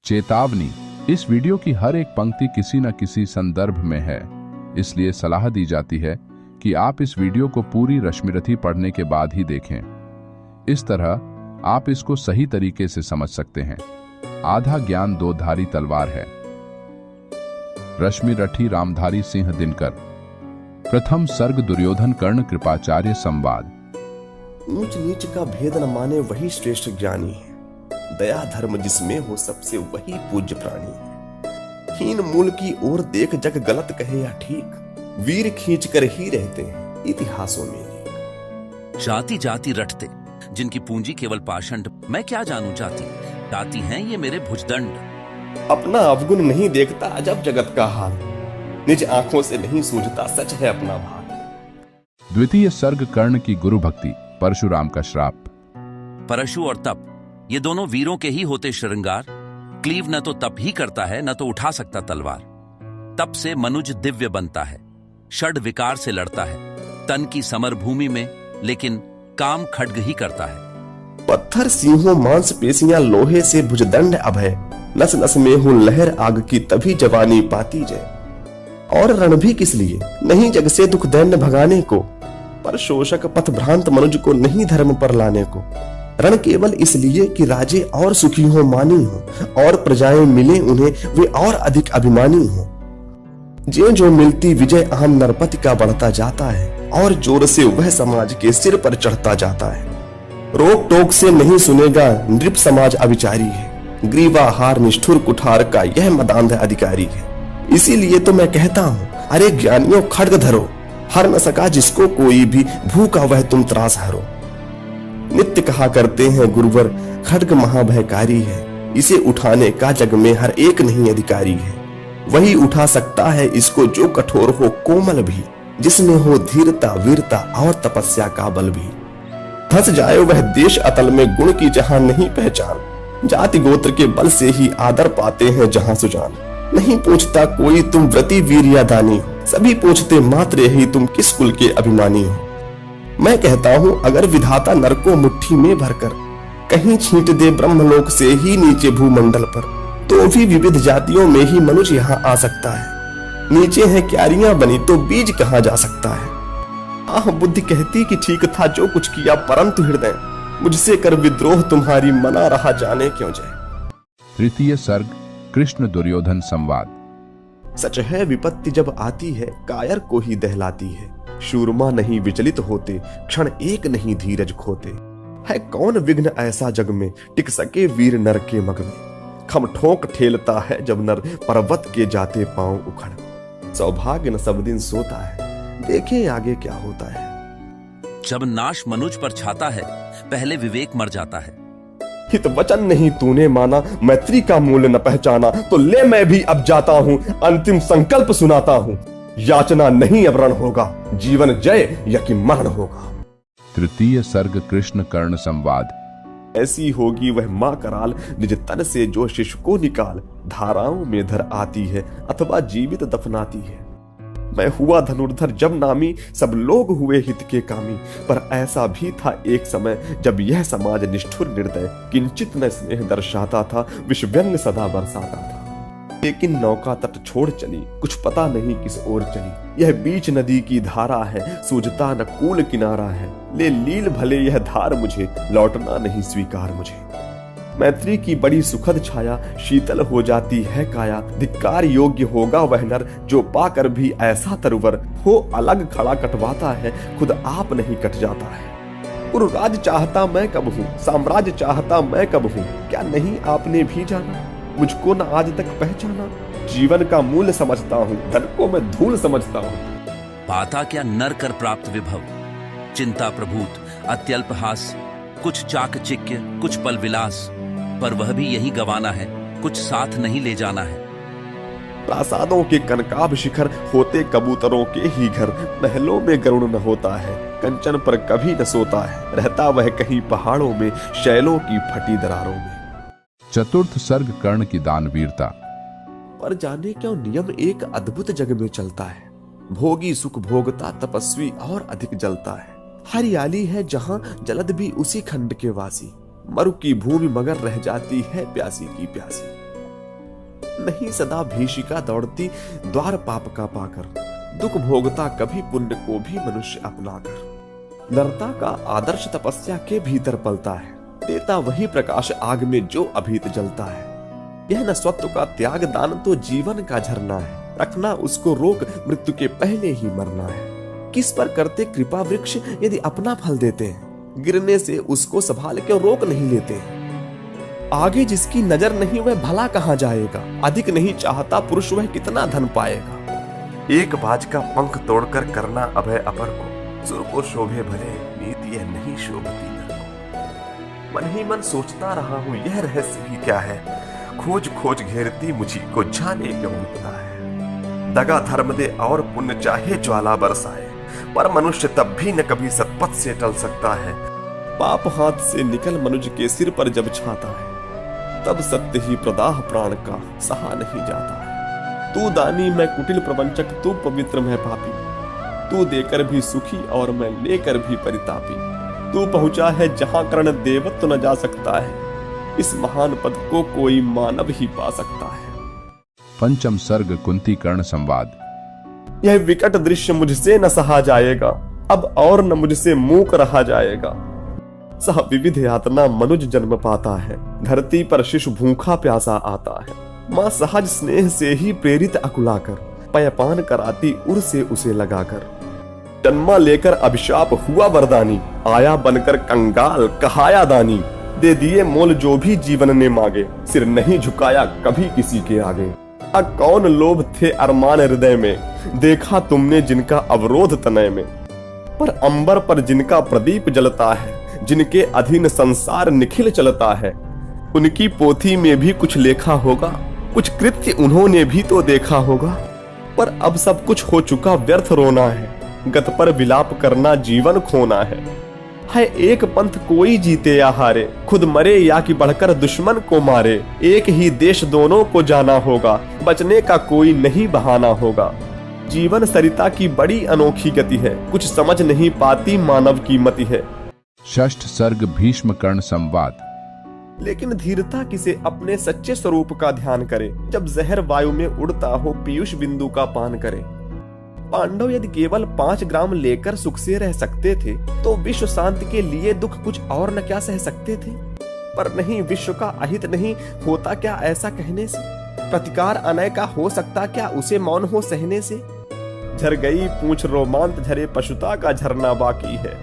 चेतावनी, इस वीडियो की हर एक पंक्ति किसी न किसी संदर्भ में है, इसलिए सलाह दी जाती है कि आप इस वीडियो को पूरी रश्मिरथी पढ़ने के बाद ही देखें। इस तरह आप इसको सही तरीके से समझ सकते हैं। आधा ज्ञान दो धारी तलवार है। रश्मिरथी रामधारी सिंह दिनकर। प्रथम सर्ग दुर्योधन कर्ण कृपाचार्य संवाद। ऊंच नीच का भेद न माने वही श्रेष्ठ ज्ञानी है। दया धर्म जिसमें हो सबसे वही पूज्य प्राणी है। हीन मूल की ओर देख जग गलत कहे या ठीक, वीर खींच कर ही रहते हैं इतिहासों में लीक। जाति जाति रटते जिनकी पूंजी केवल पाषंड, मैं क्या जानूं जाति, जाति हैं ये मेरे भुजदंड। अपना अवगुण नहीं देखता अजब जगत का हाल, निज आंखों से नहीं सूझता सच है अपना भाल। द्वितीय सर्ग कर्ण की गुरु भक्ति, परशुराम का श्राप। परशु और तप ये दोनों वीरों के ही होते श्रृंगार। क्लीव न तो तप ही करता है न तो उठा सकता तलवार। तप से मनुज दिव्य बनता है, षड विकार से लड़ता है तन की समर भूमि में, लेकिन काम खड्ग ही करता है। पत्थर सिंहों मांस पेशियां लोहे से भुजदंड अभय, नस नस में हूं लहर आग की तभी जवानी पाती जय। और रण भी किस लिए नहीं जग से दुख दैन्य भगाने को, पर शोषक पथ भ्रांत मनुज को नहीं धर्म पर लाने को। रण केवल इसलिए कि राजे और सुखी हो मानी हो, और प्रजाएं मिले उन्हें वे और अधिक अभिमानी हो। जो जो मिलती विजय अहम नरपति का बढ़ता जाता है, और जोर से वह समाज के सिर पर चढ़ता जाता है। रोक टोक से नहीं सुनेगा नृप समाज अविचारी है, ग्रीवाहार निष्ठुर कुठार का यह मदांध अधिकारी है। इसीलिए तो मैं कहता हूँ अरे ज्ञानियों खड्ग धरो, हर न सका जिसको कोई भी, भूखा वह तुम त्रास हरो। नित्य कहा करते हैं गुरुवर खड्ग महाभयकारी है, इसे उठाने का जग में हर एक नहीं अधिकारी है। वही उठा सकता है इसको जो कठोर हो कोमल भी, जिसमें हो धीरता वीरता और तपस्या का बल भी। धंस जाए वह देश अतल में गुण की जहां नहीं पहचान, जाति गोत्र के बल से ही आदर पाते हैं जहां सुजान। नहीं पूछता कोई तुम व्रती वीर या दानी हो, सभी पूछते मात्र यही तुम किस कुल के अभिमानी हो। मैं कहता हूँ अगर विधाता नर को मुट्ठी में भरकर कहीं छींट दे ब्रह्मलोक से ही नीचे भूमंडल पर, तो भी विविध जातियों में ही मनुष्य यहाँ आ सकता है। नीचे है क्यारियां बनी तो बीज कहाँ जा सकता है। आह बुद्धि कहती कि ठीक था जो कुछ किया, परंतु हृदय मुझसे कर विद्रोह तुम्हारी मना रहा जाने क्यों जय। तृतीय सर्ग कृष्ण दुर्योधन संवाद। सच है विपत्ति जब आती है कायर को ही दहलाती है। शूरमा नहीं विचलित होते, क्षण एक नहीं धीरज खोते। है कौन विघ्न ऐसा जग में, टिक सके वीर नर के मग में। खम ठोक ठेलता है जब नर पर्वत के जाते पांव उखड़। सौभाग्य न सब दिन सोता है, देखे आगे क्या होता है। जब नाश मनुज पर छाता है, पहले विवेक मर जाता है। हित वचन नहीं तूने माना, मैत्री का मूल्य न पहचाना, तो ले मैं भी अब जाता हूँ, अंतिम संकल्प सुनाता हूँ। याचना नहीं अब रण होगा, जीवन जय या कि मरण होगा। तृतीय सर्ग कृष्ण कर्ण संवाद। ऐसी होगी वह माँ कराल, निज तन से जो शिशु को निकाल, धाराओं में धर आती है अथवा जीवित दफनाती है। मैं हुआ धनुर्धर जब नामी, सब लोग हुए हित के कामी, पर ऐसा भी था एक समय जब यह समाज निष्ठुर निर्दय, किंचित न स्नेह दर्शाता था, विष व्यंग्य सदा बरसाता था। लेकिन नौका तट छोड़ चली, कुछ पता नहीं किस ओर चली। यह बीच नदी की धारा है, सूझता न कूल किनारा है। ले लील भले यह धार मुझे, लौटना नहीं स्वीकार मुझे। मैत्री की बड़ी सुखद छाया, शीतल हो जाती है काया। धिक्कार योग्य होगा वह नर, जो पाकर भी ऐसा तरवर हो। अलग खड़ा कटवाता है, खुद आप नहीं कट जाता है। पुरराज चाहता मैं कब हूँ, साम्राज्य चाहता मैं कब हूँ। क्या नहीं आपने भी जाना, मुझको न आज तक पहचाना। जीवन का मूल्य समझता हूँ, धन को मैं धूल समझता हूँ। पाता क्या नर कर प्राप्त विभव, चिंता प्रभूत अत्यल्प हास। कुछ चाकचिक्य कुछ पल विलास, पर वह भी यही गवाना है, कुछ साथ नहीं ले जाना है। प्रासादों के कनकाभ शिखर होते कबूतरों के ही घर, महलों में गरुड़ न होता है, कंचन पर कभी न सोता है। रहता वह कहीं पहाड़ों में, शैलों की फटी दरारों में। चतुर्थ सर्ग कर्ण की दानवीरता। पर जाने क्यों नियम एक अद्भुत जग में चलता है। भोगी सुख भोगता तपस्वी और अधिक जलता है। हरियाली है जहां जलद भी उसी खंड के वासी, मरु की भूमि मगर रह जाती है प्यासी की प्यासी। नहीं सदा भीषिका दौड़ती द्वार पाप का पाकर, दुख भोगता कभी पुण्य को भी मनुष्य अपनाकर। नरता का आदर्श तपस्या के भीतर पलता है, देता वही प्रकाश आग में जो अभीत जलता है। यह नस्वत्व का त्याग दान तो जीवन का झरना है, रखना उसको रोक मृत्यु के पहले ही मरना है। किस पर करते कृपा वृक्ष यदि अपना फल देते हैं, गिरने से उसको संभाल के रोक नहीं लेते हैं। आगे जिसकी नजर नहीं वह भला कहां जाएगा, अधिक नहीं चाहता पुरुष वह कितना धन पाएगा। एक बाज का पंख तोड़कर करना अभय अपर को, सुर को शोभे भले नीति यह नहीं शोभती नर को। मन ही मन सोचता रहा हूं यह रहस्य भी क्या है, खोज खोज घेरती मुझी को जाने क्यों मिलता है। दगा धर्म दे और पुण्य चाहे ज्वाला बरसाए, पर मनुष्य तब भी न कभी सत्पथ से टल सकता है। पाप हाथ से निकल मनुष्य के सिर पर जब छाता है, तब सत्य ही प्रदाह प्राण का सहा नहीं जाता है। तू दानी मैं कुटिल प्रवंचक, तू पवित्र मैं पापी, तू देकर भी सुखी और मैं लेकर भी परितापी। तू पहुंचा है जहां कर्ण देवत्व न जा सकता है, इस महान पद को कोई मानव ही पा सकता है। पंचम सर्ग कुंती कर्ण संवाद। यह विकट दृश्य मुझसे न सहा जाएगा, अब और न मुझसे मूक रहा जाएगा। सह विविध यातना मनुज जन्म पाता है, धरती पर शिशु भूखा प्यासा आता है। माँ सहज स्नेह से ही प्रेरित अकुलाकर, पयपान कराती उर से उसे लगाकर। जन्मा लेकर अभिशाप हुआ वरदानी, आया बनकर कंगाल कहाया दानी। दे दिए मोल जो भी जीवन ने मांगे, सिर नहीं झुकाया कभी किसी के आगे। कौन लोभ थे अरमान हृदय में, देखा तुमने जिनका अवरोध तनय में। पर अंबर पर जिनका प्रदीप जलता है, जिनके अधीन संसार निखिल चलता है। उनकी पोथी में भी कुछ लेखा होगा, कुछ कृत्य उन्होंने भी तो देखा होगा। पर अब सब कुछ हो चुका व्यर्थ रोना है, गत पर विलाप करना जीवन खोना है एक पंथ कोई जीते या हारे, खुद मरे या कि बढ़कर दुश्मन को मारे। एक ही देश दोनों को जाना होगा, बचने का कोई नहीं बहाना होगा। जीवन सरिता की बड़ी अनोखी गति है, कुछ समझ नहीं पाती मानव की मति है। षष्ठ सर्ग भीष्म कर्ण संवाद। लेकिन धीरता किसे अपने सच्चे स्वरूप का ध्यान करे, जब जहर वायु में उड़ता हो पीयूष बिंदु का पान करे। पांडव यदि केवल 5 ग्राम लेकर सुख से रह सकते थे, तो विश्व शांति के लिए दुख कुछ और न क्या सह सकते थे। पर नहीं, विश्व का अहित नहीं होता क्या ऐसा कहने से। प्रतिकार अनय का हो सकता क्या उसे मौन हो सहने से। झर गई पूंछ रोमांत झरे पशुता का झरना बाकी है।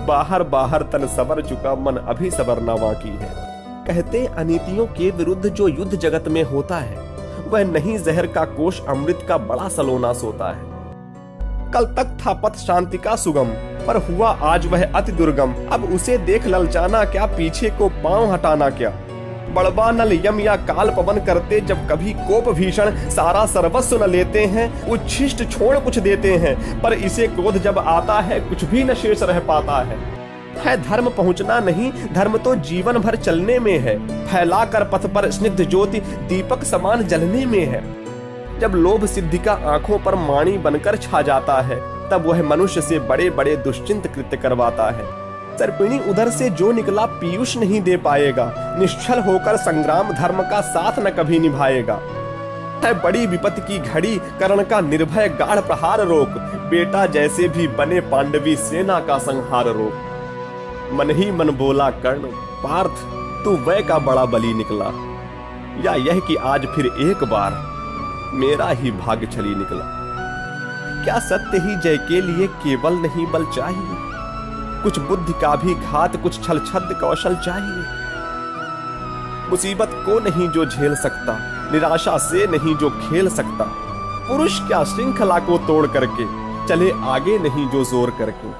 बाहर बाहर तन सवर चुका मन अभी सवरना बाकी है। कहते अनीतियों के विरुद्ध जो युद्ध जगत में होता है, वह नहीं जहर का कोष अमृत का बड़ा सलोना सोता है। कल तक था पथ शांति का सुगम, पर हुआ आज वह अति दुर्गम। अब उसे देख ललचाना क्या, पीछे को पांव हटाना क्या। बड़बा नल यम या काल पवन करते जब कभी कोप भीषण, सारा सर्वस्व न लेते हैं, उच्छिष्ट छोड़ कुछ देते हैं। पर इसे क्रोध जब आता है, कुछ भी न शेष रह पाता है धर्म पहुंचना नहीं, धर्म तो जीवन भर चलने में है। फैला कर पथ पर स्निग्ध ज्योति दीपक समान जलने में है। जब लोभ सिद्धि का आंखों पर माणी बनकर छा जाता है, तब वह मनुष्य से बड़े बड़े दुश्चिंत कृत्य करवाता है। सर्पिणी उधर से जो निकला पीयूष नहीं दे पाएगा, निश्चल होकर संग्राम धर्म का साथ न कभी निभाएगा। है बड़ी विपत्ति की घड़ी, कर्ण का निर्भय गाढ़ प्रहार रोक। बेटा जैसे भी बने पांडवी सेना का संहार रोक। मन ही मन बोला कर्ण, पार्थ तू वह का बड़ा बली निकला, या यह कि आज फिर एक बार मेरा ही भाग्य छली निकला। क्या सत्य ही जय के लिए केवल नहीं बल चाहिए, कुछ बुद्धि का भी घात, कुछ छल छद्म कौशल चाहिए। मुसीबत को नहीं जो झेल सकता, निराशा से नहीं जो खेल सकता। पुरुष क्या श्रृंखला को तोड़ करके चले आगे नहीं जो जोर करके।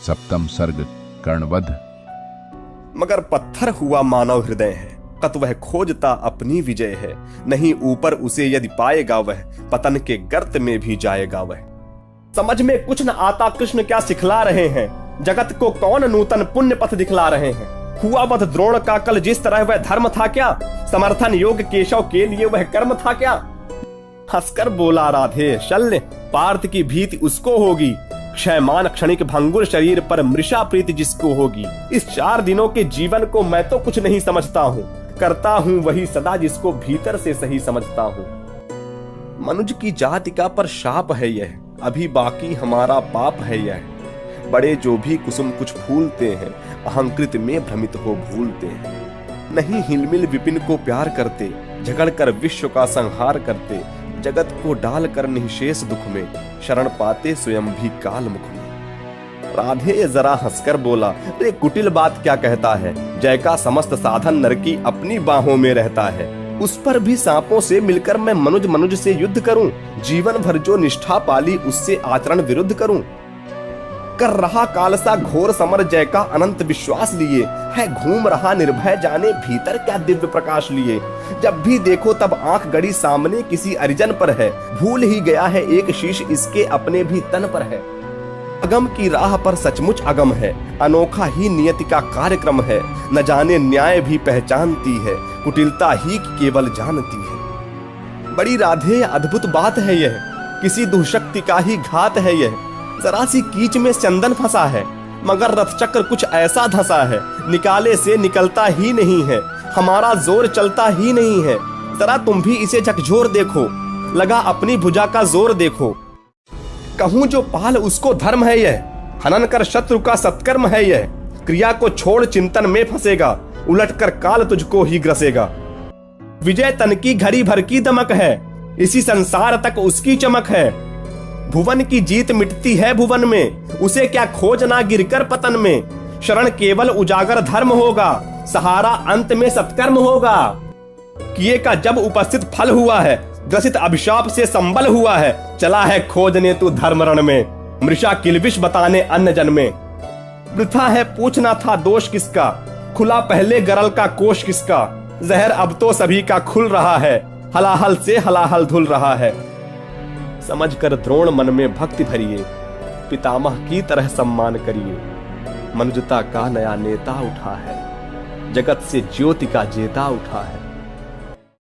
सप्तम सर्ग कर्णवध। मगर पत्थर हुआ मानव हृदय है, कत वह खोजता अपनी विजय है। नहीं ऊपर उसे यदि पाएगा वह, पतन के गर्त में भी जाएगा वह। समझ में कुछ न आता कृष्ण क्या सिखला रहे हैं, जगत को कौन नूतन पुण्य पथ दिखला रहे हैं। हुआ वध द्रोण का कल जिस तरह वह धर्म था क्या, समर्थन योग केशव के लिए वह कर्म था क्या। हंसकर बोला राधे शल्य, पार्थ की भीति उसको होगी, क्षयमान क्षणिक भंगुर शरीर पर मृषा प्रीति जिसको होगी। इस 4 दिनों के जीवन को मैं तो कुछ नहीं समझता हूँ, करता हूं वही सदा जिसको भीतर से सही समझता हूं। मनुज की जाति का पर शाप है यह, अभी बाकी हमारा पाप है यह। बड़े जो भी कुसुम कुछ फूलते हैं, अहंकृत में भ्रमित हो भूलते हैं। नहीं हिलमिल विपिन को प्यार करते, झगड़ कर विश्व का संहार करते। जगत को डाल कर निःशेष दुख में, शरण पाते स्वयं भी काल मुख में। राधे जरा हंसकर बोला, रे कुटिल बात क्या कहता है। जय का समस्त साधन नर की अपनी बाहों में रहता है। उस पर भी सांपों से मिलकर मैं मनुज से युद्ध करूं। जीवन भर जो निष्ठा पाली उससे आचरण विरुद्ध करूं। कर रहा काल सा घोर समर जय का अनंत विश्वास लिए। है घूम रहा निर्भय जाने भीतर क्या दिव्य प्रकाश लिए। जब भी देखो तब आंख गड़ी सामने किसी अरिजन पर है। भूल ही गया है एक शीश इसके अपने भी तन पर है। अगम की राह पर सचमुच अगम है, अनोखा ही नियति का कार्यक्रम है। न जाने न्याय भी पहचानती है, कुटिलता ही केवल जानती है। बड़ी राधे अद्भुत बात है यह, किसी दुष्शक्ति का ही घात है यह। जरा सी कीच में चंदन फंसा है, मगर रथ चक्र कुछ ऐसा धंसा है। निकाले से निकलता ही नहीं है, हमारा जोर चलता ही नहीं है। जरा तुम भी इसे झकझोर देखो, लगा अपनी भुजा का जोर देखो। कहूं जो पाल उसको धर्म है यह, हनन कर शत्रु का सत्कर्म है यह। क्रिया को छोड़ चिंतन में फंसेगा, उलटकर काल तुझको ही ग्रसेगा। विजय तन की घड़ी भर की दमक है, इसी संसार तक उसकी चमक है। भुवन की जीत मिटती है भुवन में, उसे क्या खोजना गिरकर पतन में। शरण केवल उजागर धर्म होगा, सहारा अंत में सत्कर्म होगा। किए का जब उपस्थित फल हुआ है, ग्रसित अभिशाप से संबल हुआ है। चला है खोजने तू धर्म रण में, मृषा किलबिश बताने अन्न जन में। वृथा है पूछना था दोष किसका, खुला पहले गरल का कोष किसका। जहर अब तो सभी का खुल रहा है, हलाहल से हलाहल धुल रहा है। समझ कर द्रोण मन में भक्ति भरिए, पितामह की तरह सम्मान करिए। मनुजता का नया नेता उठा है, जगत से ज्योति का जेता उठा है।